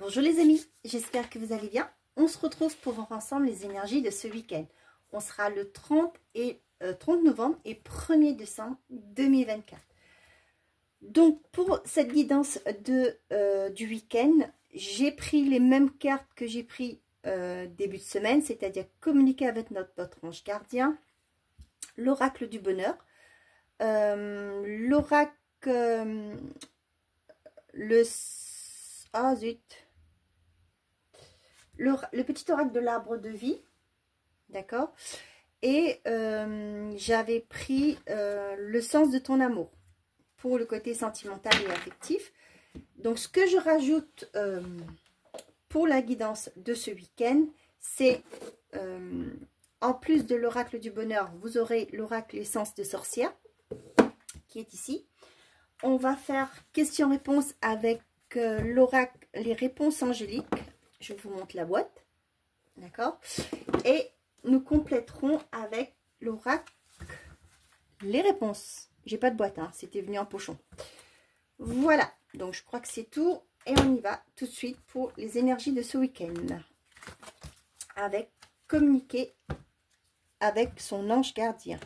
Bonjour les amis, j'espère que vous allez bien. On se retrouve pour voir ensemble les énergies de ce week-end. On sera le 30 novembre et 1er décembre 2024. Donc pour cette guidance du week-end, j'ai pris les mêmes cartes que j'ai pris début de semaine, c'est-à-dire communiquer avec votre ange gardien, l'oracle du bonheur, l'oracle, le petit oracle de l'arbre de vie, d'accord, et j'avais pris le sens de ton amour pour le côté sentimental et affectif. Donc ce que je rajoute pour la guidance de ce week-end, c'est en plus de l'oracle du bonheur, vous aurez l'oracle essence de sorcière qui est ici. On va faire question-réponse avec l'oracle, les réponses angéliques. Je vous montre la boîte, d'accord, et nous compléterons avec l'oracle les réponses. J'ai pas de boîte, hein, c'était venu en pochon. Voilà, donc je crois que c'est tout et on y va tout de suite pour les énergies de ce week-end avec communiquer avec son ange gardien.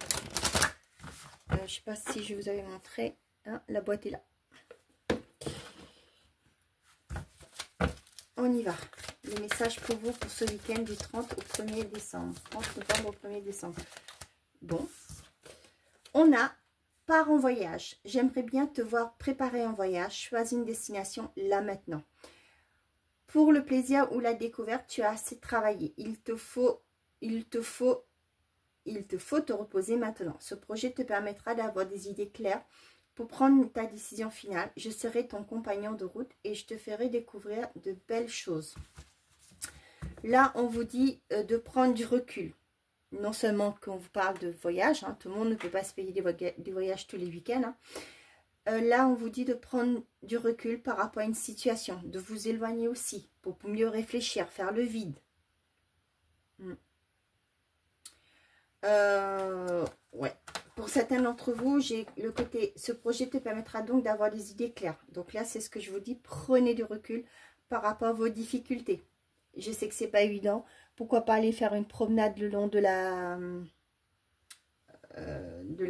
Je sais pas si je vous avais montré, hein, la boîte est là. On y va. Les messages pour vous pour ce week-end du 30 au 1er décembre. 30 novembre au 1er décembre. Bon. On a part en voyage. J'aimerais bien te voir préparer un voyage. Choisis une destination là maintenant. Pour le plaisir ou la découverte, tu as assez travaillé. Il te faut te reposer maintenant. Ce projet te permettra d'avoir des idées claires pour prendre ta décision finale. Je serai ton compagnon de route et je te ferai découvrir de belles choses. Là, on vous dit de prendre du recul. Non seulement qu'on vous parle de voyage, hein, tout le monde ne peut pas se payer des voyages tous les week-ends. Hein. Là, on vous dit de prendre du recul par rapport à une situation, de vous éloigner aussi pour mieux réfléchir, faire le vide. Ouais. Pour certains d'entre vous, j'ai le côté, ce projet te permettra donc d'avoir des idées claires. Donc là, c'est ce que je vous dis, prenez du recul par rapport à vos difficultés. Je sais que c'est pas évident. Pourquoi pas aller faire une promenade le long de la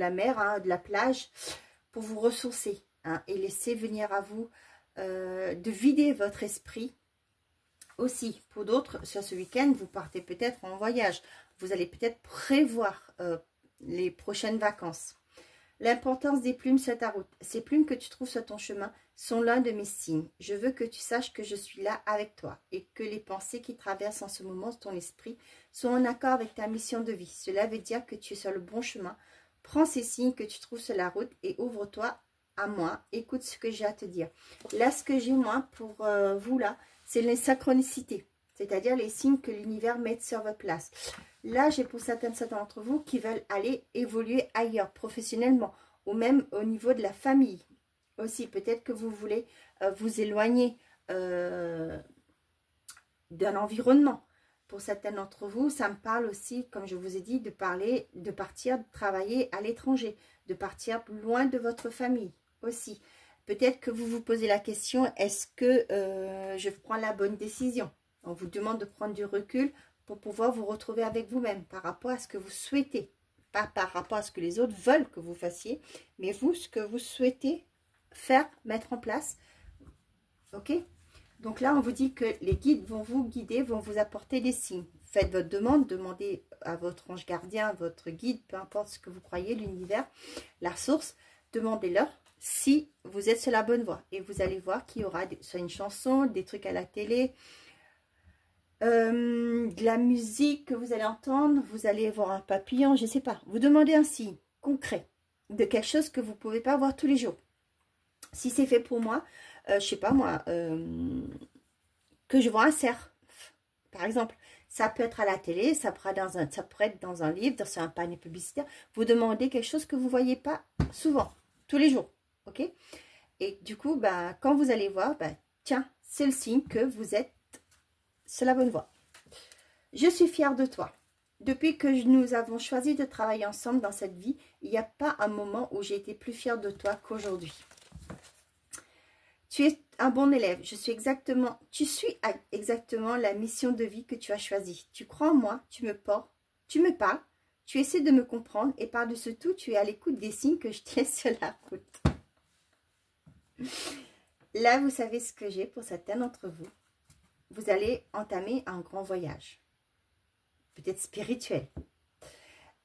mer, hein, de la plage, pour vous ressourcer, hein, et laisser venir à vous de vider votre esprit. Aussi, pour d'autres, sur ce week-end, vous partez peut-être en voyage. Vous allez peut-être prévoir les prochaines vacances. L'importance des plumes sur ta route. Ces plumes que tu trouves sur ton chemin sont l'un de mes signes. Je veux que tu saches que je suis là avec toi et que les pensées qui traversent en ce moment ton esprit sont en accord avec ta mission de vie. Cela veut dire que tu es sur le bon chemin. Prends ces signes que tu trouves sur la route et ouvre-toi à moi. Écoute ce que j'ai à te dire. Là, ce que j'ai moi pour vous là, c'est les synchronicités, c'est-à-dire les signes que l'univers met sur votre place. Là, j'ai pour certains d'entre vous qui veulent aller évoluer ailleurs, professionnellement, ou même au niveau de la famille. Aussi, peut-être que vous voulez vous éloigner d'un environnement. Pour certains d'entre vous, ça me parle aussi, comme je vous ai dit, de partir travailler à l'étranger, de partir loin de votre famille aussi. Peut-être que vous vous posez la question, est-ce que je prends la bonne décision? On vous demande de prendre du recul pour pouvoir vous retrouver avec vous-même par rapport à ce que vous souhaitez. Pas par rapport à ce que les autres veulent que vous fassiez, mais vous, ce que vous souhaitez faire, mettre en place. Ok? Donc là, on vous dit que les guides vont vous guider, vont vous apporter des signes. Faites votre demande, demandez à votre ange gardien, à votre guide, peu importe ce que vous croyez, l'univers, la source, demandez-leur si vous êtes sur la bonne voie. Et vous allez voir qu'il y aura soit une chanson, des trucs à la télé, de la musique que vous allez entendre, vous allez voir un papillon, je ne sais pas. Vous demandez un signe concret de quelque chose que vous ne pouvez pas voir tous les jours. Si c'est fait pour moi, je ne sais pas moi, que je vois un cerf, par exemple. Ça peut être à la télé, ça peut être dans un livre, sur un panier publicitaire. Vous demandez quelque chose que vous ne voyez pas souvent, tous les jours. Ok? Et du coup, bah, quand vous allez voir, bah, tiens, c'est le signe que vous êtes sur la bonne voie. Je suis fière de toi. Depuis que nous avons choisi de travailler ensemble dans cette vie, il n'y a pas un moment où j'ai été plus fière de toi qu'aujourd'hui. Tu es un bon élève. Tu suis exactement la mission de vie que tu as choisie. Tu crois en moi, tu me parles, tu essaies de me comprendre et par-dessus tout, tu es à l'écoute des signes que je tiens sur la route. Là, vous savez ce que j'ai pour certains d'entre vous. Vous allez entamer un grand voyage, peut-être spirituel.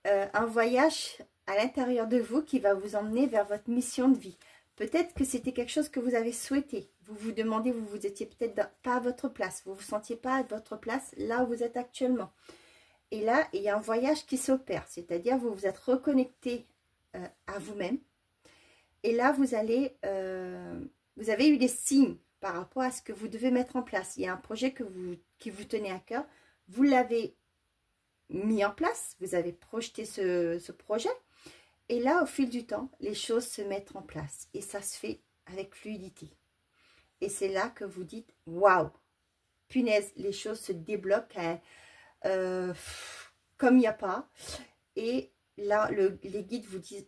Un voyage à l'intérieur de vous qui va vous emmener vers votre mission de vie. Peut-être que c'était quelque chose que vous avez souhaité. Vous vous demandez, vous étiez peut-être pas à votre place. Vous ne vous sentiez pas à votre place là où vous êtes actuellement. Et là, il y a un voyage qui s'opère. C'est-à-dire, vous vous êtes reconnecté à vous-même. Et là, vous avez eu des signes par rapport à ce que vous devez mettre en place. Il y a un projet qui vous tenait à cœur. Vous l'avez mis en place. Vous avez projeté ce projet. Et là, au fil du temps, les choses se mettent en place. Et ça se fait avec fluidité. Et c'est là que vous dites, waouh, punaise, les choses se débloquent comme il n'y a pas. Et là, les guides vous disent,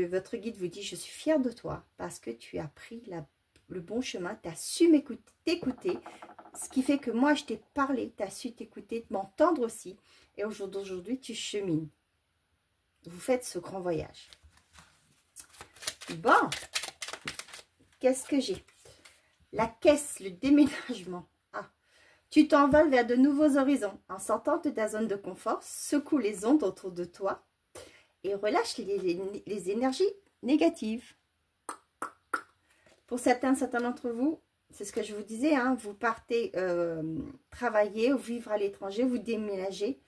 votre guide vous dit, je suis fière de toi parce que tu as pris le bon chemin, tu as su t'écouter. Ce qui fait que moi, je t'ai parlé, tu as su t'écouter, m'entendre aussi. Et aujourd'hui, tu chemines. Vous faites ce grand voyage. Bon, qu'est-ce que j'ai? La caisse, le déménagement. Ah, tu t'envoles vers de nouveaux horizons. En sortant de ta zone de confort, secoue les ondes autour de toi et relâche les énergies négatives. Pour certains d'entre vous, c'est ce que je vous disais, hein, vous partez travailler ou vivre à l'étranger, vous déménagez.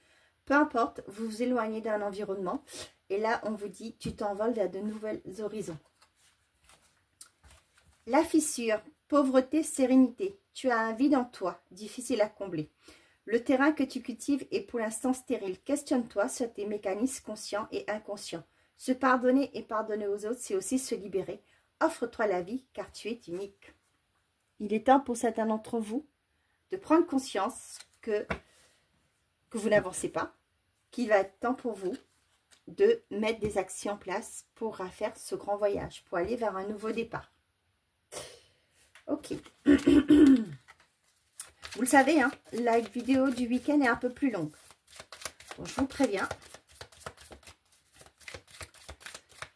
Peu importe, vous vous éloignez d'un environnement. Et là, on vous dit, tu t'envoles vers de nouveaux horizons. La fissure, pauvreté, sérénité. Tu as un vide en toi, difficile à combler. Le terrain que tu cultives est pour l'instant stérile. Questionne-toi sur tes mécanismes conscients et inconscients. Se pardonner et pardonner aux autres, c'est aussi se libérer. Offre-toi la vie, car tu es unique. Il est temps pour certains d'entre vous de prendre conscience que vous n'avancez pas, qu'il va être temps pour vous de mettre des actions en place pour faire ce grand voyage, pour aller vers un nouveau départ. Ok. Vous le savez, hein, la vidéo du week-end est un peu plus longue. Bon, je vous préviens.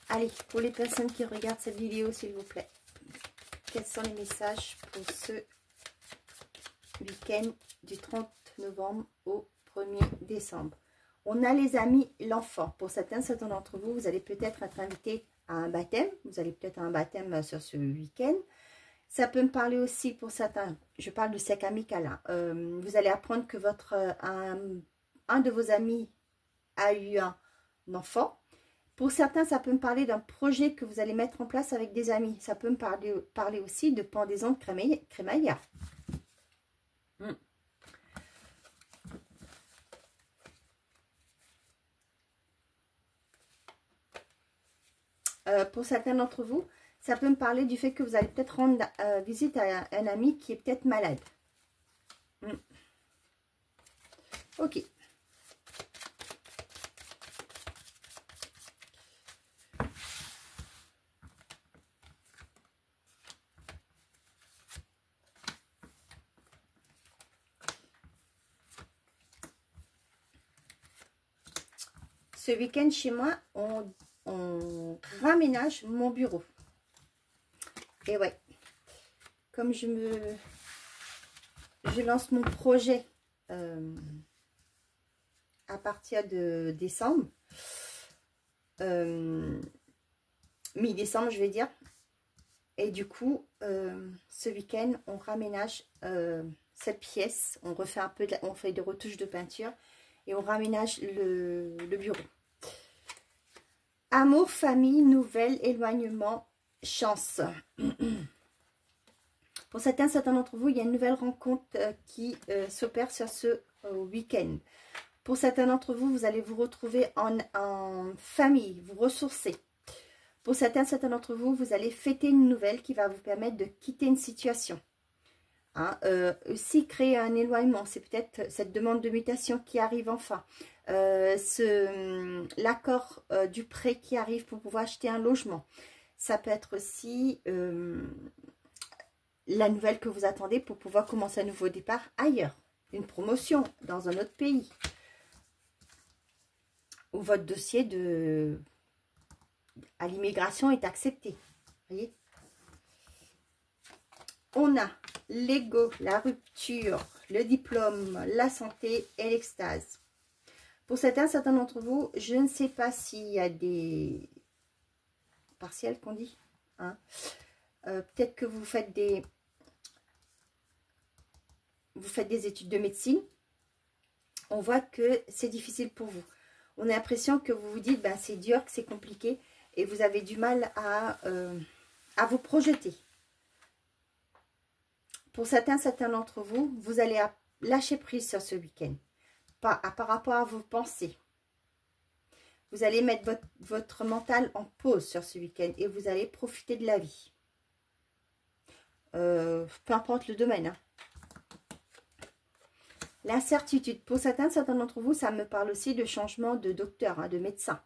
Allez, pour les personnes qui regardent cette vidéo, s'il vous plaît, quels sont les messages pour ce week-end du 30 novembre au 1er décembre? On a les amis, l'enfant. Pour certains d'entre vous, vous allez peut-être être invité à un baptême. Vous allez peut-être à un baptême sur ce week-end. Ça peut me parler aussi pour certains, je parle de cercle amical. Hein. Vous allez apprendre que un de vos amis a eu un enfant. Pour certains, ça peut me parler d'un projet que vous allez mettre en place avec des amis. Ça peut me parler aussi de pendaison de crémaillère. Pour certains d'entre vous, ça peut me parler du fait que vous allez peut-être rendre visite à un ami qui est peut-être malade. Ok. Ce week-end chez moi, on raménage mon bureau. Et ouais, comme je lance mon projet à partir de décembre, mi-décembre je vais dire, et du coup ce week-end on raménage cette pièce, on refait un peu on fait des retouches de peinture et on raménage le bureau. Amour, famille, nouvelles, éloignement, chance. Pour certains d'entre vous, il y a une nouvelle rencontre qui s'opère sur ce week-end. Pour certains d'entre vous, vous allez vous retrouver en famille, vous ressourcer. Pour certains d'entre vous, vous allez fêter une nouvelle qui va vous permettre de quitter une situation. Hein, aussi créer un éloignement, c'est peut-être cette demande de mutation qui arrive enfin. L'accord du prêt qui arrive pour pouvoir acheter un logement. Ça peut être aussi la nouvelle que vous attendez pour pouvoir commencer un nouveau départ ailleurs. Une promotion dans un autre pays. Où votre dossier à l'immigration est accepté. Voyez, on a l'ego, la rupture, le diplôme, la santé et l'extase. Pour certains d'entre vous, je ne sais pas s'il y a des partiels qu'on dit. Hein. Peut-être que vous faites des études de médecine. On voit que c'est difficile pour vous. On a l'impression que vous vous dites, ben, c'est dur, que c'est compliqué. Et vous avez du mal à vous projeter. Pour certains d'entre vous, vous allez lâcher prise sur ce week-end. Par rapport à vos pensées. Vous allez mettre votre mental en pause sur ce week-end. Et vous allez profiter de la vie. Peu importe le domaine. Hein. L'incertitude. Pour certains d'entre vous, ça me parle aussi de changement de docteur, hein, de médecin.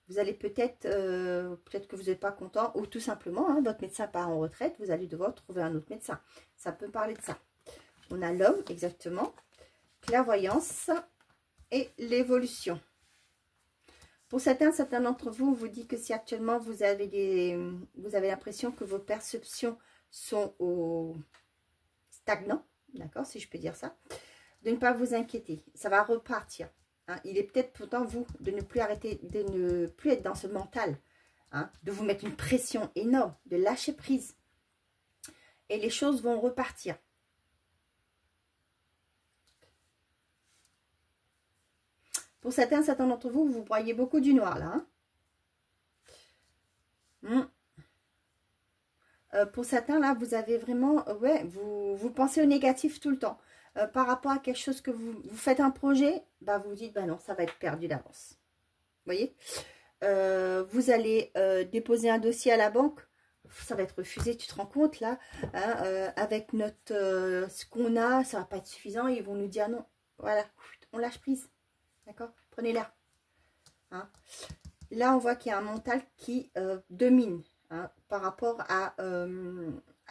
Vous allez peut-être que vous n'êtes pas content ou tout simplement, hein, votre médecin part en retraite, vous allez devoir trouver un autre médecin. Ça peut parler de ça. On a l'homme, exactement, clairvoyance et l'évolution. Pour certains d'entre vous, on vous dit que si actuellement vous avez l'impression que vos perceptions sont stagnantes, d'accord, si je peux dire ça, de ne pas vous inquiéter, ça va repartir. Hein. Il est peut-être pourtant vous de ne plus être dans ce mental, hein, de vous mettre une pression énorme, de lâcher prise. Et les choses vont repartir. Pour certains d'entre vous, vous voyez beaucoup du noir là. Hein. Pour certains là, vous avez vraiment, vous pensez au négatif tout le temps. Par rapport à quelque chose que vous faites un projet, bah vous dites, bah non, ça va être perdu d'avance. Vous voyez, vous allez déposer un dossier à la banque, ça va être refusé, tu te rends compte là, hein, avec ce qu'on a, ça va pas être suffisant, ils vont nous dire non. Voilà, on lâche prise, d'accord, prenez l'air. Hein. Là, on voit qu'il y a un mental qui domine, hein, par rapport à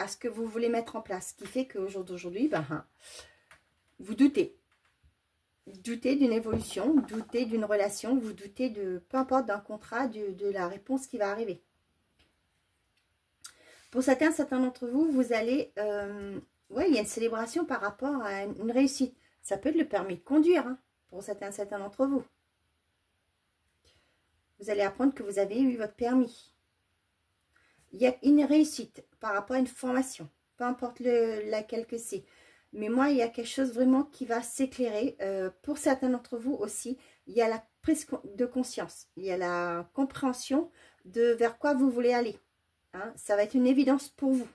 ce que vous voulez mettre en place, ce qui fait qu'au jour d'aujourd'hui, ben, vous doutez. Doutez d'une évolution, doutez d'une relation, vous doutez de, peu importe, d'un contrat, de la réponse qui va arriver. Pour certains d'entre vous, vous allez... il y a une célébration par rapport à une réussite. Ça peut être le permis de conduire, hein, pour certains d'entre vous. Vous allez apprendre que vous avez eu votre permis. Il y a une réussite par rapport à une formation, peu importe laquelle que c'est. Mais moi, il y a quelque chose vraiment qui va s'éclairer. Pour certains d'entre vous aussi, il y a la prise de conscience. Il y a la compréhension de vers quoi vous voulez aller. Hein, ça va être une évidence pour vous.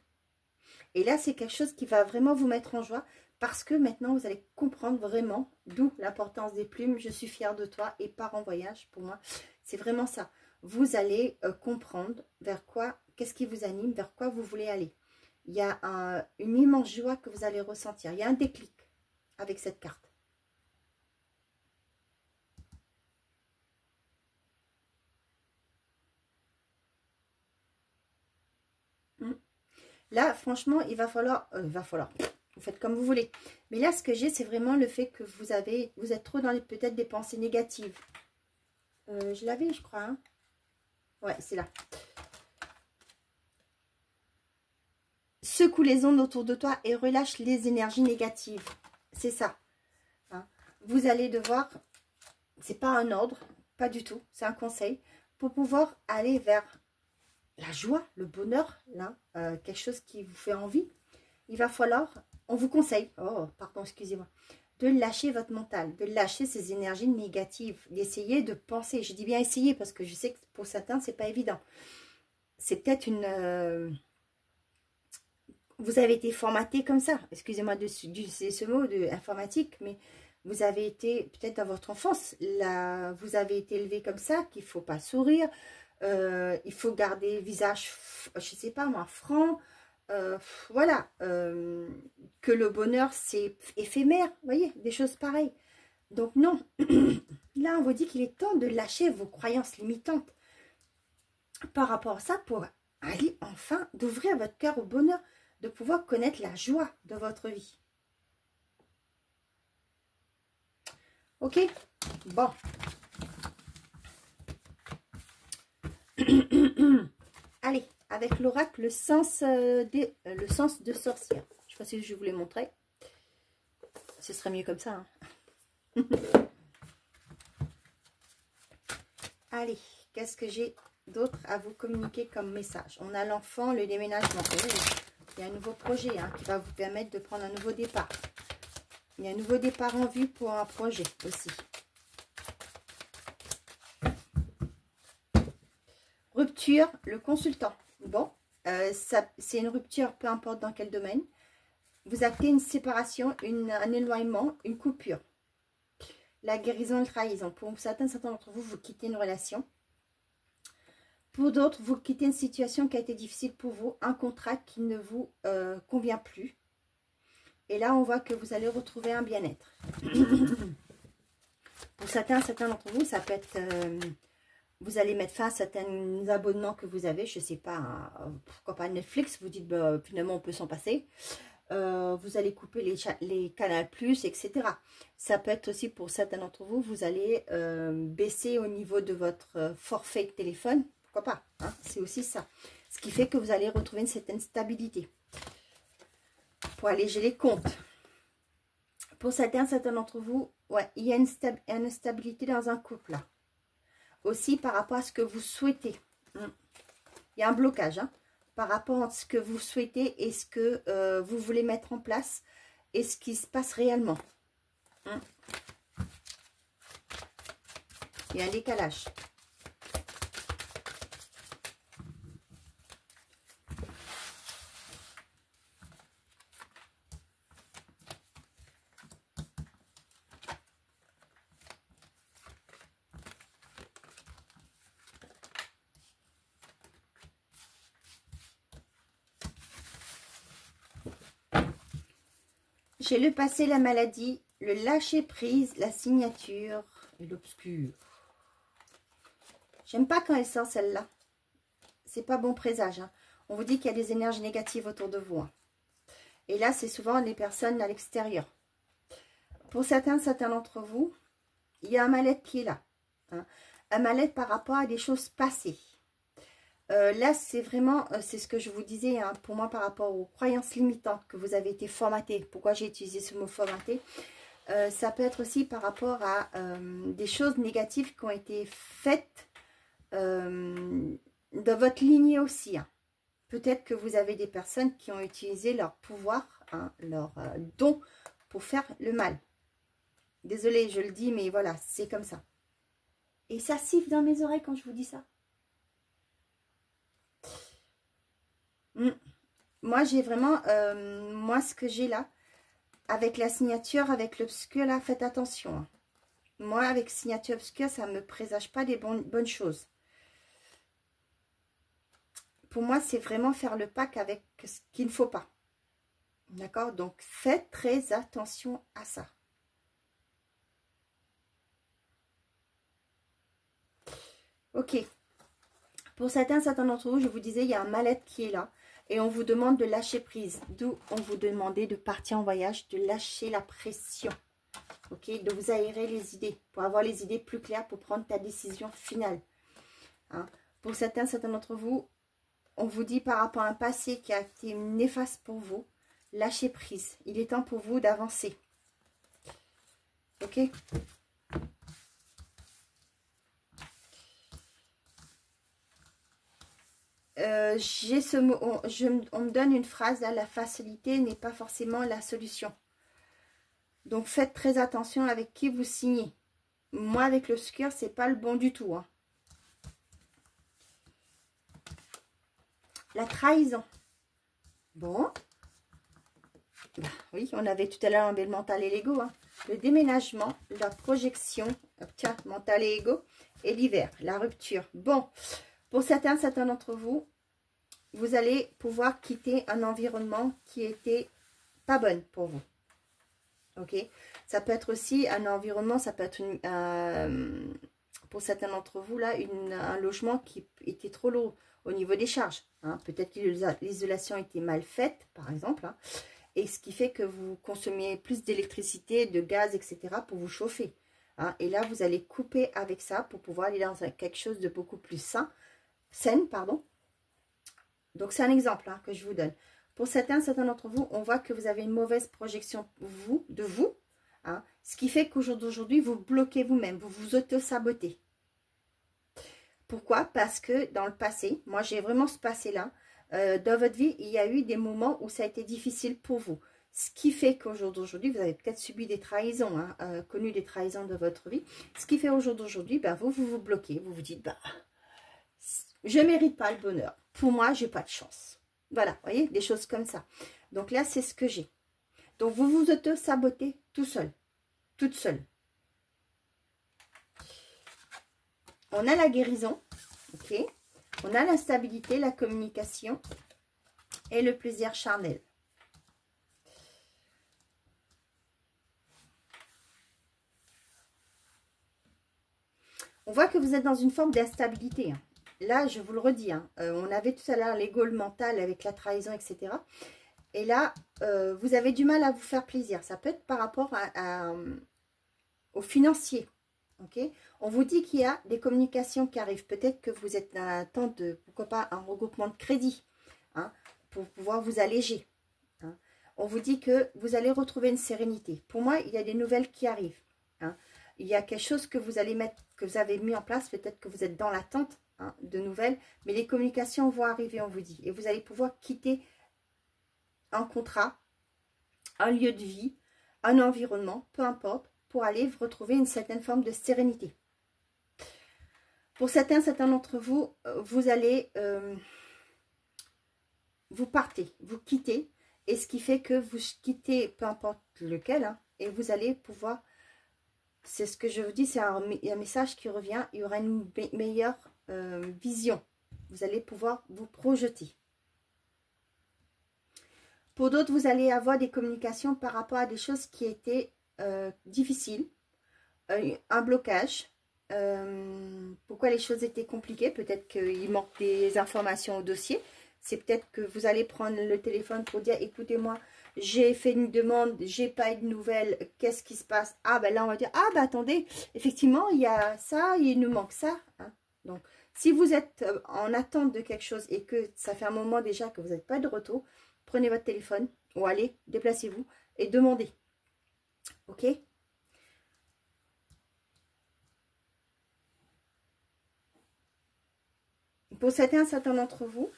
Et là, c'est quelque chose qui va vraiment vous mettre en joie. Parce que maintenant, vous allez comprendre vraiment d'où l'importance des plumes. Je suis fière de toi et pars en voyage. Pour moi, c'est vraiment ça. Vous allez comprendre vers quoi, qu'est-ce qui vous anime, vers quoi vous voulez aller. Il y a une immense joie que vous allez ressentir. Il y a un déclic avec cette carte. Là, franchement, il va falloir... vous faites comme vous voulez. Mais là, ce que j'ai, c'est vraiment le fait que vous êtes trop dans peut-être des pensées négatives. Je l'avais, je crois. Hein. Ouais, c'est là. Secoue les ondes autour de toi et relâche les énergies négatives. C'est ça. Hein. Vous allez devoir, c'est pas un ordre, pas du tout, c'est un conseil, pour pouvoir aller vers la joie, le bonheur, là, quelque chose qui vous fait envie. Il va falloir, on vous conseille, excusez-moi, de lâcher votre mental, de lâcher ces énergies négatives, d'essayer de penser. Je dis bien essayer parce que je sais que pour certains, c'est pas évident. C'est peut-être une... vous avez été formaté comme ça, excusez-moi d'utiliser ce mot de informatique, mais vous avez été, peut-être dans votre enfance, là, vous avez été élevé comme ça, qu'il ne faut pas sourire, il faut garder le visage, je ne sais pas moi, franc, voilà, que le bonheur c'est éphémère, vous voyez, des choses pareilles. Donc non, là on vous dit qu'il est temps de lâcher vos croyances limitantes par rapport à ça pour aller enfin d'ouvrir votre cœur au bonheur, de pouvoir connaître la joie de votre vie. Ok? Bon. Allez, avec l'oracle, le sens de sorcière. Je ne sais pas si je vous l'ai montré. Ce serait mieux comme ça. Hein. Allez, qu'est-ce que j'ai d'autre à vous communiquer comme message? On a l'enfant, le déménagement. Il y a un nouveau projet hein, qui va vous permettre de prendre un nouveau départ. Il y a un nouveau départ en vue pour un projet aussi. Rupture, le consultant. Bon, c'est une rupture, peu importe dans quel domaine. Vous actez une séparation, un éloignement, une coupure. La guérison et la trahison. Pour certains d'entre vous, vous quittez une relation. Pour d'autres, vous quittez une situation qui a été difficile pour vous, un contrat qui ne vous convient plus. Et là, on voit que vous allez retrouver un bien-être. Pour certains d'entre vous, ça peut être... vous allez mettre fin à certains abonnements que vous avez. Je ne sais pas, pourquoi pas Netflix. Vous dites, bah, finalement, on peut s'en passer. Vous allez couper les Canal+, etc. Ça peut être aussi pour certains d'entre vous, vous allez baisser au niveau de votre forfait de téléphone. Pourquoi pas hein, c'est aussi ça. Ce qui fait que vous allez retrouver une certaine stabilité. Pour alléger les comptes. Pour certains d'entre vous, ouais, il y a une stabilité dans un couple là. Aussi par rapport à ce que vous souhaitez. Il y a un blocage hein, par rapport à ce que vous souhaitez et ce que vous voulez mettre en place et ce qui se passe réellement. Il y a un décalage. J'ai le passé, la maladie, le lâcher-prise, la signature et l'obscur. J'aime pas quand elle sort celle-là. C'est pas bon présage. Hein. On vous dit qu'il y a des énergies négatives autour de vous. Hein. Et là, c'est souvent les personnes à l'extérieur. Pour certains d'entre vous, il y a un mal-être qui est là. Hein. Un mal-être par rapport à des choses passées. Là, c'est vraiment, c'est ce que je vous disais, hein, pour moi, par rapport aux croyances limitantes que vous avez été formaté. Pourquoi j'ai utilisé ce mot formaté? Ça peut être aussi par rapport à des choses négatives qui ont été faites de votre lignée aussi. Hein. Peut-être que vous avez des personnes qui ont utilisé leur pouvoir, hein, leur don pour faire le mal. Désolée, je le dis, mais voilà, c'est comme ça. Et ça siffle dans mes oreilles quand je vous dis ça. Moi, j'ai vraiment, moi, ce que j'ai là, avec la signature, avec l'obscur, là, faites attention. Hein. Moi, avec signature obscure, ça ne me présage pas des bonnes choses. Pour moi, c'est vraiment faire le pacte avec ce qu'il ne faut pas. D'accord? Donc, faites très attention à ça. Ok. Pour certains d'entre vous, je vous disais, il y a un mal-être qui est là. Et on vous demande de lâcher prise. D'où on vous demandait de partir en voyage, de lâcher la pression. Ok, de vous aérer les idées. Pour avoir les idées plus claires, pour prendre ta décision finale. Hein. Pour certains d'entre vous, on vous dit par rapport à un passé qui a été néfaste pour vous, lâchez prise. Il est temps pour vous d'avancer. Ok? J'ai ce mot, on me donne une phrase là, la facilité n'est pas forcément la solution. Donc faites très attention avec qui vous signez. Moi avec l'obscur, c'est pas le bon du tout. Hein. La trahison. Bon. Bah, oui, on avait tout à l'heure un bel mental et l'ego. Hein. Le déménagement, la projection, tiens, mental et ego, et l'hiver, la rupture. Bon. Pour certains d'entre vous, vous allez pouvoir quitter un environnement qui était pas bon pour vous. Ok. Ça peut être aussi un environnement, ça peut être pour certains d'entre vous là, un logement qui était trop lourd au niveau des charges. Hein. Peut-être que l'isolation était mal faite, par exemple. Hein, et ce qui fait que vous consommiez plus d'électricité, de gaz, etc. pour vous chauffer. Hein. Et là, vous allez couper avec ça pour pouvoir aller dans quelque chose de beaucoup plus saine, pardon. Donc, c'est un exemple hein, que je vous donne. Pour certains d'entre vous, on voit que vous avez une mauvaise projection de vous. Hein, ce qui fait qu'au jour d'aujourd'hui, vous bloquez vous-même, vous vous auto-sabotez. Pourquoi? Parce que dans le passé, moi j'ai vraiment ce passé-là, dans votre vie, il y a eu des moments où ça a été difficile pour vous. Ce qui fait qu'au jour d'aujourd'hui, vous avez peut-être subi des trahisons, hein, connu des trahisons de votre vie. Ce qui fait au jour d'aujourd'hui, ben, vous vous bloquez, vous vous dites, bah, je ne mérite pas le bonheur. Pour moi, j'ai pas de chance. Voilà, vous voyez, des choses comme ça. Donc là, c'est ce que j'ai. Donc vous vous auto-sabotez tout seul, toute seule. On a la guérison, ok. On a l'instabilité, la communication et le plaisir charnel. On voit que vous êtes dans une forme d'instabilité. Hein. Là, je vous le redis, hein, on avait tout à l'heure l'ego mental avec la trahison, etc. Et là, vous avez du mal à vous faire plaisir. Ça peut être par rapport au financier. Okay. On vous dit qu'il y a des communications qui arrivent. Peut-être que vous êtes dans l'attente de, pourquoi pas, un regroupement de crédit hein, pour pouvoir vous alléger. Hein. On vous dit que vous allez retrouver une sérénité. Pour moi, il y a des nouvelles qui arrivent. Hein. Il y a quelque chose que vous allez mettre, que vous avez mis en place. Peut-être que vous êtes dans l'attente hein, de nouvelles. Mais les communications vont arriver, on vous dit. Et vous allez pouvoir quitter un contrat, un lieu de vie, un environnement, peu importe, pour aller retrouver une certaine forme de sérénité. Pour certains d'entre vous, vous allez, vous partez, vous quittez, et ce qui fait que vous quittez, peu importe lequel, hein, et vous allez pouvoir, c'est ce que je vous dis, c'est un message qui revient, il y aura une meilleure vision. Vous allez pouvoir vous projeter. Pour d'autres, vous allez avoir des communications par rapport à des choses qui étaient difficiles, un blocage, pourquoi les choses étaient compliquées, peut-être qu'il manque des informations au dossier, c'est peut-être que vous allez prendre le téléphone pour dire, écoutez-moi, j'ai fait une demande, j'ai pas eu de nouvelles, qu'est-ce qui se passe? Ah ben là on va dire, ah ben attendez, effectivement il y a ça, il nous manque ça. Hein. Donc si vous êtes en attente de quelque chose et que ça fait un moment déjà que vous n'êtes pas de retour, prenez votre téléphone ou allez, déplacez-vous et demandez. Ok? Pour certains d'entre vous,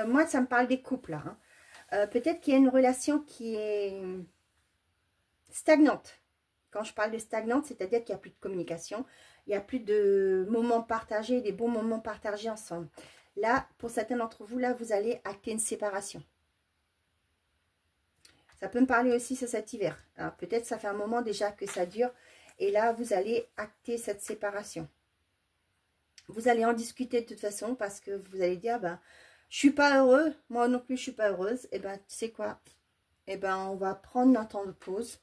moi ça me parle des couples là. Hein. Peut-être qu'il y a une relation qui est stagnante. Quand je parle de stagnante, c'est-à-dire qu'il n'y a plus de communication, il n'y a plus de moments partagés, des bons moments partagés ensemble. Là, pour certains d'entre vous, là, vous allez acter une séparation. Ça peut me parler aussi sur cet hiver. Peut-être ça fait un moment déjà que ça dure. Et là, vous allez acter cette séparation. Vous allez en discuter de toute façon parce que vous allez dire, ben, je suis pas heureux, moi non plus je suis pas heureuse. Et ben, tu sais quoi? Et ben, on va prendre un temps de pause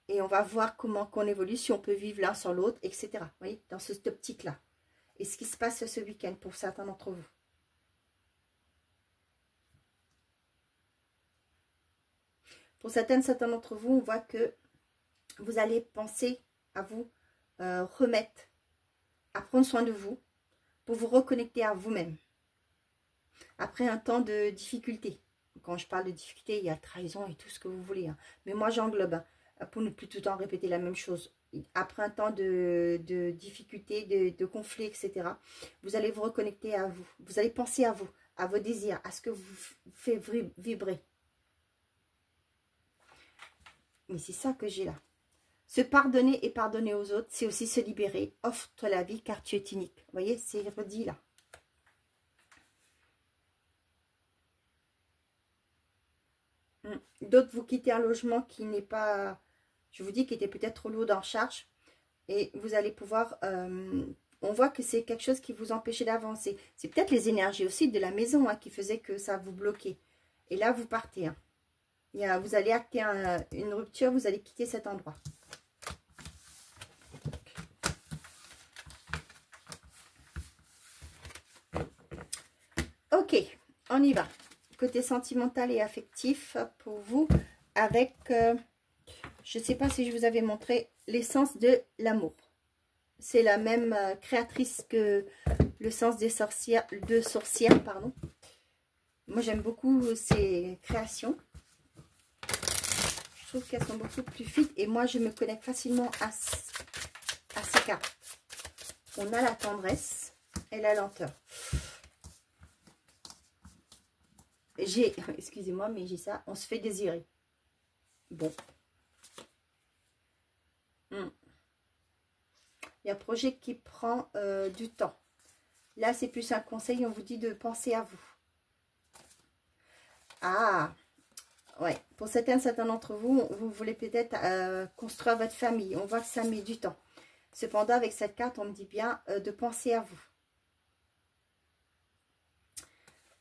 et on va voir comment qu'on évolue, si on peut vivre l'un sans l'autre, etc. Vous voyez, dans cette optique-là. Et ce qui se passe ce week-end pour certains d'entre vous. Pour certains d'entre vous, on voit que vous allez penser à vous remettre, à prendre soin de vous, pour vous reconnecter à vous-même. Après un temps de difficulté. Quand je parle de difficulté, il y a trahison et tout ce que vous voulez. Hein. Mais moi, j'englobe, hein, pour ne plus tout le temps répéter la même chose. Après un temps de difficulté, de conflit, etc., vous allez vous reconnecter à vous. Vous allez penser à vous, à vos désirs, à ce que vous fait vibrer. Mais c'est ça que j'ai là. Se pardonner et pardonner aux autres, c'est aussi se libérer. Offre-toi la vie car tu es unique. Vous voyez, c'est redit là. D'autres, vous quittez un logement qui n'est pas, je vous dis, qui était peut-être trop lourd en charge. Et vous allez pouvoir, on voit que c'est quelque chose qui vous empêchait d'avancer. C'est peut-être les énergies aussi de la maison hein, qui faisaient que ça vous bloquait. Et là, vous partez. Hein. Vous allez acter une rupture, vous allez quitter cet endroit. Ok, on y va. Côté sentimental et affectif pour vous avec, je ne sais pas si je vous avais montré, l'essence de l'amour. C'est la même créatrice que le sens des sorcières, pardon. Moi, j'aime beaucoup ces créations. Je trouve qu'elles sont beaucoup plus fines et moi, je me connecte facilement à ces cartes. On a la tendresse et la lenteur. Excusez-moi, mais j'ai ça. On se fait désirer. Bon. Il y a un projet qui prend du temps. Là, c'est plus un conseil. On vous dit de penser à vous. Ah, ouais. Pour certains d'entre vous, vous voulez peut-être construire votre famille. On voit que ça met du temps. Cependant, avec cette carte, on me dit bien de penser à vous.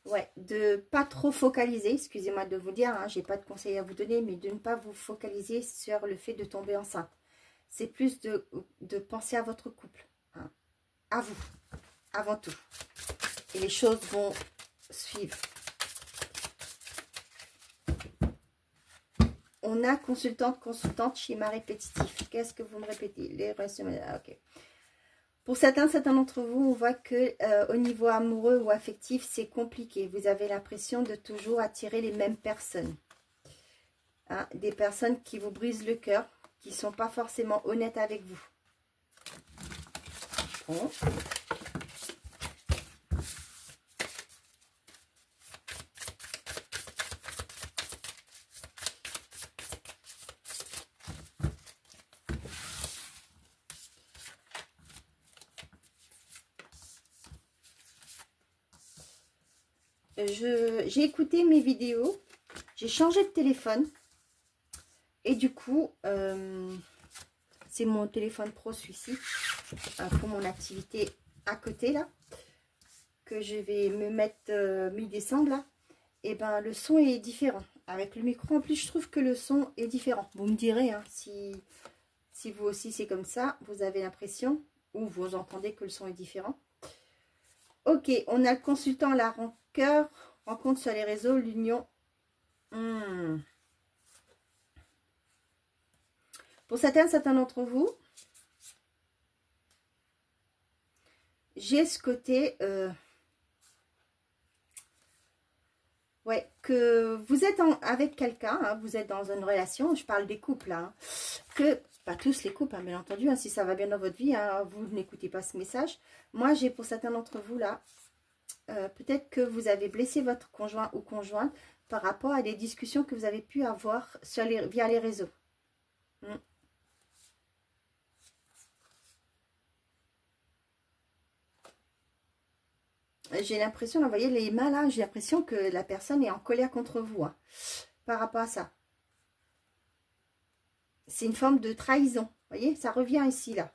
Ouais, de pas trop focaliser, excusez-moi de vous dire, hein, j'ai pas de conseils à vous donner, mais de ne pas vous focaliser sur le fait de tomber enceinte. C'est plus de penser à votre couple, hein, à vous, avant tout. Et les choses vont suivre. On a consultante, schéma répétitif. Qu'est-ce que vous me répétez? Les relations, ok. Pour certains d'entre vous, on voit que au niveau amoureux ou affectif, c'est compliqué. Vous avez l'impression de toujours attirer les mêmes personnes. Hein, des personnes qui vous brisent le cœur, qui ne sont pas forcément honnêtes avec vous. Bon. J'ai écouté mes vidéos, j'ai changé de téléphone et du coup, c'est mon téléphone pro celui-ci pour mon activité à côté là, que je vais me mettre mi-décembre là. Et ben le son est différent. Avec le micro en plus, je trouve que le son est différent. Vous me direz hein, si vous aussi c'est comme ça, vous avez l'impression ou vous entendez que le son est différent. Ok, on a le consultant la rancœur, rencontre sur les réseaux, l'union. Pour certains d'entre vous, j'ai ce côté, ouais, que vous êtes avec quelqu'un, hein, vous êtes dans une relation, je parle des couples, hein, que, pas tous les couples, hein, bien entendu, hein, si ça va bien dans votre vie, hein, vous n'écoutez pas ce message. Moi, j'ai pour certains d'entre vous là, peut-être que vous avez blessé votre conjoint ou conjointe par rapport à des discussions que vous avez pu avoir via les réseaux. J'ai l'impression, vous voyez les mains là, j'ai l'impression que la personne est en colère contre vous hein, par rapport à ça. C'est une forme de trahison, vous voyez, ça revient ici là.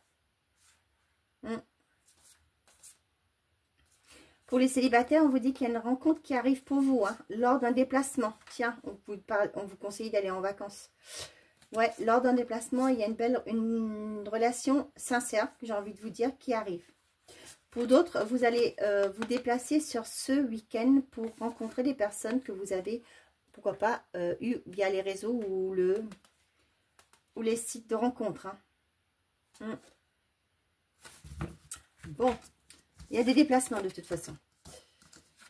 Pour les célibataires, on vous dit qu'il y a une rencontre qui arrive pour vous hein, lors d'un déplacement. Tiens, on vous conseille d'aller en vacances. Ouais, lors d'un déplacement, il y a une relation sincère, j'ai envie de vous dire, qui arrive. Pour d'autres, vous allez vous déplacer sur ce week-end pour rencontrer des personnes que vous avez, pourquoi pas, eu via les réseaux ou les sites de rencontres. Hein. Bon, il y a des déplacements de toute façon.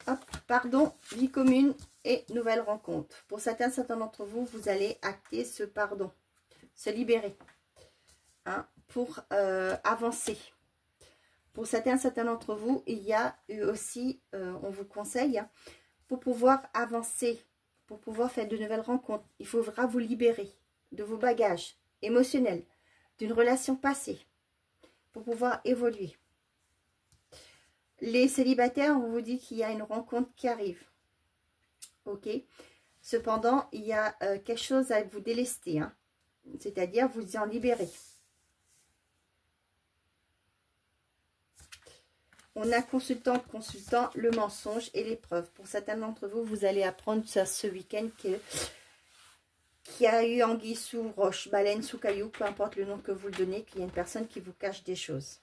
Hop, pardon, vie commune et nouvelle rencontre. Pour certains d'entre vous, vous allez acter ce pardon, se libérer hein, pour avancer. Pour certains d'entre vous, il y a eu aussi, on vous conseille, hein, pour pouvoir avancer, pour pouvoir faire de nouvelles rencontres, il faudra vous libérer de vos bagages émotionnels, d'une relation passée, pour pouvoir évoluer. Les célibataires, on vous dit qu'il y a une rencontre qui arrive. Ok. Cependant, il y a quelque chose à vous délester, hein, c'est-à-dire vous en libérer. On a consultant, le mensonge et l'épreuve. Pour certains d'entre vous, vous allez apprendre ça ce week-end qu'il y a eu anguille sous roche, baleine sous caillou, peu importe le nom que vous le donnez, qu'il y a une personne qui vous cache des choses,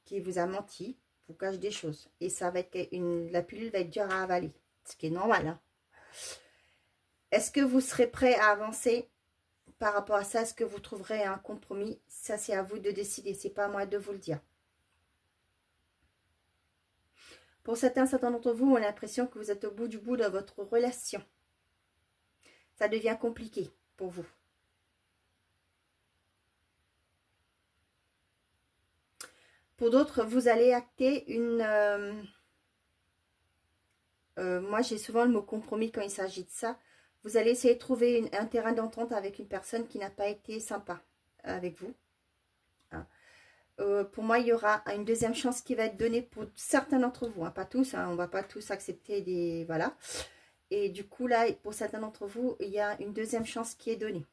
qui vous a menti, vous cache des choses. Et ça va être la pilule va être dure à avaler. Ce qui est normal. Hein. Est-ce que vous serez prêt à avancer par rapport à ça? Est-ce que vous trouverez un compromis? Ça, c'est à vous de décider. C'est pas à moi de vous le dire. Pour certains d'entre vous ont l'impression que vous êtes au bout du bout de votre relation. Ça devient compliqué pour vous. Pour d'autres, vous allez acter une... moi, j'ai souvent le mot compromis quand il s'agit de ça. Vous allez essayer de trouver un terrain d'entente avec une personne qui n'a pas été sympa avec vous. Hein. Pour moi, il y aura une deuxième chance qui va être donnée pour certains d'entre vous. Hein, pas tous, hein, on ne va pas tous accepter des... Voilà. Et du coup, là, pour certains d'entre vous, il y a une deuxième chance qui est donnée.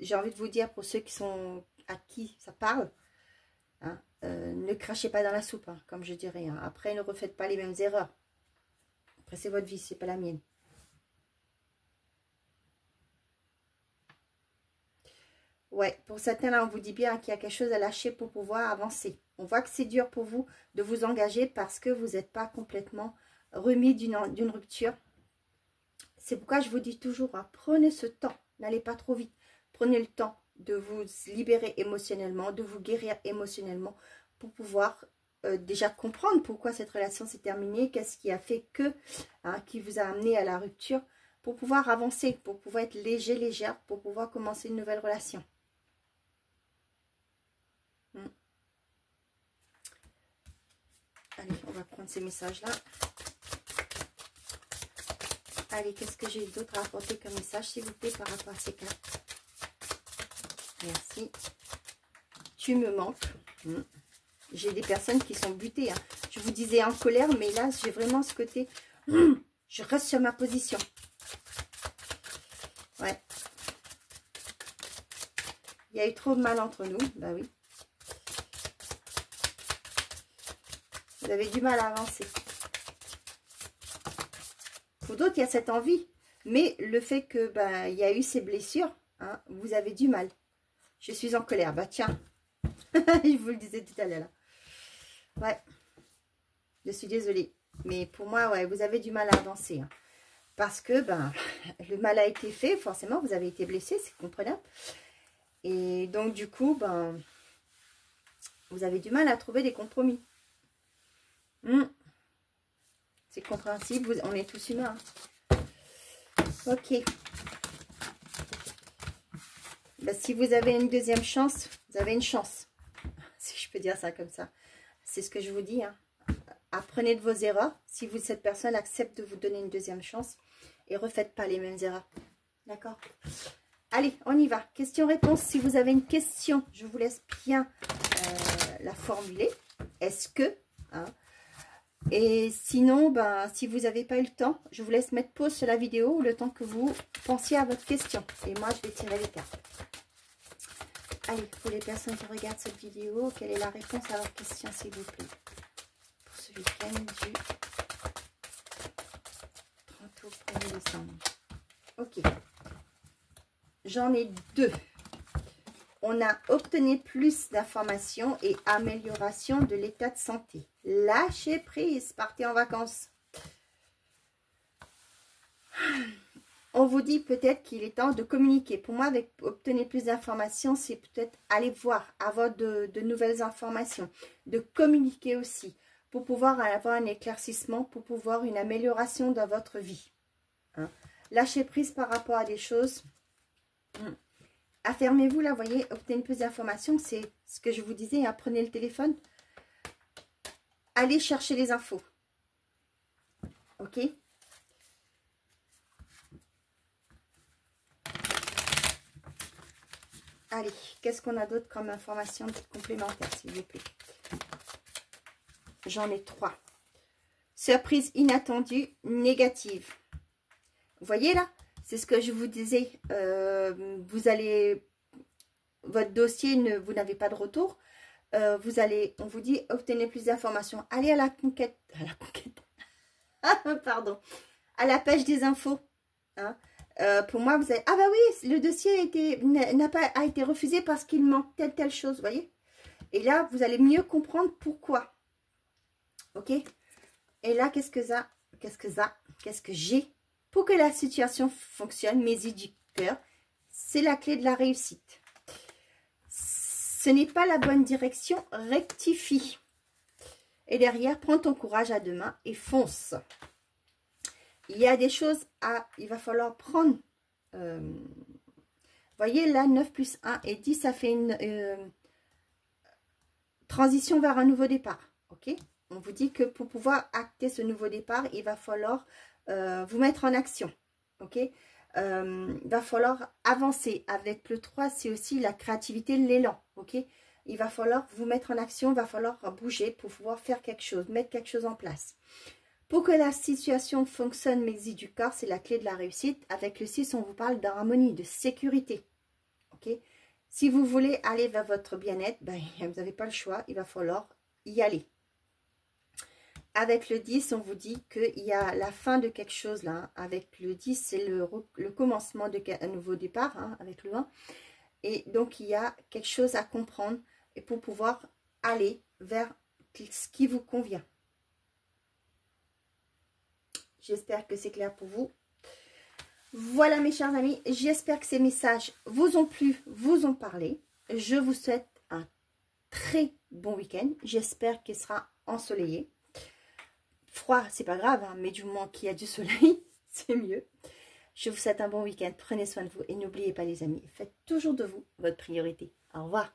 J'ai envie de vous dire, pour ceux qui sont à qui ça parle, hein, ne crachez pas dans la soupe, hein, comme je dirais. Hein. Après, ne refaites pas les mêmes erreurs. Après, c'est votre vie, c'est pas la mienne. Ouais, pour certains, là, on vous dit bien qu'il y a quelque chose à lâcher pour pouvoir avancer. On voit que c'est dur pour vous de vous engager parce que vous n'êtes pas complètement remis d'une rupture. C'est pourquoi je vous dis toujours, hein, prenez ce temps, n'allez pas trop vite. Prenez le temps de vous libérer émotionnellement, de vous guérir émotionnellement pour pouvoir déjà comprendre pourquoi cette relation s'est terminée, qu'est-ce qui a fait que, hein, qui vous a amené à la rupture, pour pouvoir avancer, pour pouvoir être léger, légère, pour pouvoir commencer une nouvelle relation. Allez, on va prendre ces messages-là. Allez, qu'est-ce que j'ai d'autre à apporter comme message, s'il vous plaît, par rapport à ces cartes? Merci. Tu me manques. J'ai des personnes qui sont butées. Hein. Je vous disais en colère, mais là, j'ai vraiment ce côté... je reste sur ma position. Ouais. Il y a eu trop de mal entre nous. Bah oui. Vous avez du mal à avancer. Pour d'autres, il y a cette envie. Mais le fait que il y a eu ces blessures, hein, vous avez du mal. Je suis en colère. Bah tiens. Je vous le disais tout à l'heure. Ouais. Je suis désolée. Mais pour moi, ouais, vous avez du mal à avancer. Hein. Parce que le mal a été fait. Forcément, vous avez été blessé. C'est comprenable. Et donc, du coup, vous avez du mal à trouver des compromis. C'est compréhensible, on est tous humains. Hein. Ok. Si vous avez une deuxième chance, vous avez une chance. Si je peux dire ça comme ça. C'est ce que je vous dis. Hein. Apprenez de vos erreurs. Si cette personne accepte de vous donner une deuxième chance. Et refaites pas les mêmes erreurs. D'accord? Allez, on y va. Question-réponse. Si vous avez une question, je vous laisse bien la formuler. Est-ce que... Hein, et sinon, si vous n'avez pas eu le temps, je vous laisse mettre pause sur la vidéo le temps que vous pensiez à votre question. Et moi, je vais tirer les cartes. Allez, pour les personnes qui regardent cette vidéo, quelle est la réponse à leur question, s'il vous plaît? Pour ce week-end du 30 au 1er décembre. Ok. J'en ai deux. On a obtenu plus d'informations et amélioration de l'état de santé. Lâchez prise, partez en vacances. On vous dit peut-être qu'il est temps de communiquer. Pour moi, avec obtenir plus d'informations, c'est peut-être aller voir, avoir de nouvelles informations, de communiquer aussi, pour pouvoir avoir un éclaircissement, pour pouvoir une amélioration dans votre vie. Hein? Lâchez prise par rapport à des choses. Affirmez-vous, là, vous voyez, obtenir plus d'informations, c'est ce que je vous disais, hein, prenez le téléphone, allez chercher les infos. Ok? Allez, qu'est-ce qu'on a d'autre comme information complémentaire, s'il vous plaît? J'en ai 3. Surprise inattendue, négative. Vous voyez là? C'est ce que je vous disais. Vous allez... Votre dossier, vous n'avez pas de retour. Vous allez... On vous dit, obtenez plus d'informations. Allez à la conquête. À la conquête. Pardon. À la pêche des infos. Hein? Pour moi, vous avez... Ah bah oui, le dossier a été refusé parce qu'il manque telle chose, vous voyez. Et là, vous allez mieux comprendre pourquoi. Ok? Et là, qu'est-ce que j'ai? Pour que la situation fonctionne, mes éducateurs, c'est la clé de la réussite. Ce n'est pas la bonne direction, rectifie. Et derrière, prends ton courage à deux mains et fonce. Il y a des choses il va falloir prendre. Voyez, là, 9 plus 1 et 10, ça fait une transition vers un nouveau départ. Ok? On vous dit que pour pouvoir acter ce nouveau départ, il va falloir vous mettre en action. Ok? Il va falloir avancer. Avec le 3, c'est aussi la créativité, l'élan. Ok? Il va falloir vous mettre en action, il va falloir bouger pour pouvoir faire quelque chose, mettre quelque chose en place. Pour que la situation fonctionne, mes éducateurs, c'est la clé de la réussite. Avec le 6, on vous parle d'harmonie, de sécurité. Ok? Si vous voulez aller vers votre bien-être, ben, vous n'avez pas le choix, il va falloir y aller. Avec le 10, on vous dit qu'il y a la fin de quelque chose là. Hein. Avec le 10, c'est le commencement d'un nouveau départ, hein, avec le 1. Et donc, il y a quelque chose à comprendre et pour pouvoir aller vers ce qui vous convient. J'espère que c'est clair pour vous. Voilà mes chers amis, j'espère que ces messages vous ont plu, vous ont parlé. Je vous souhaite un très bon week-end. J'espère qu'il sera ensoleillé. Froid, c'est pas grave, hein, mais du moins qu'il y a du soleil, c'est mieux. Je vous souhaite un bon week-end. Prenez soin de vous et n'oubliez pas les amis, faites toujours de vous votre priorité. Au revoir.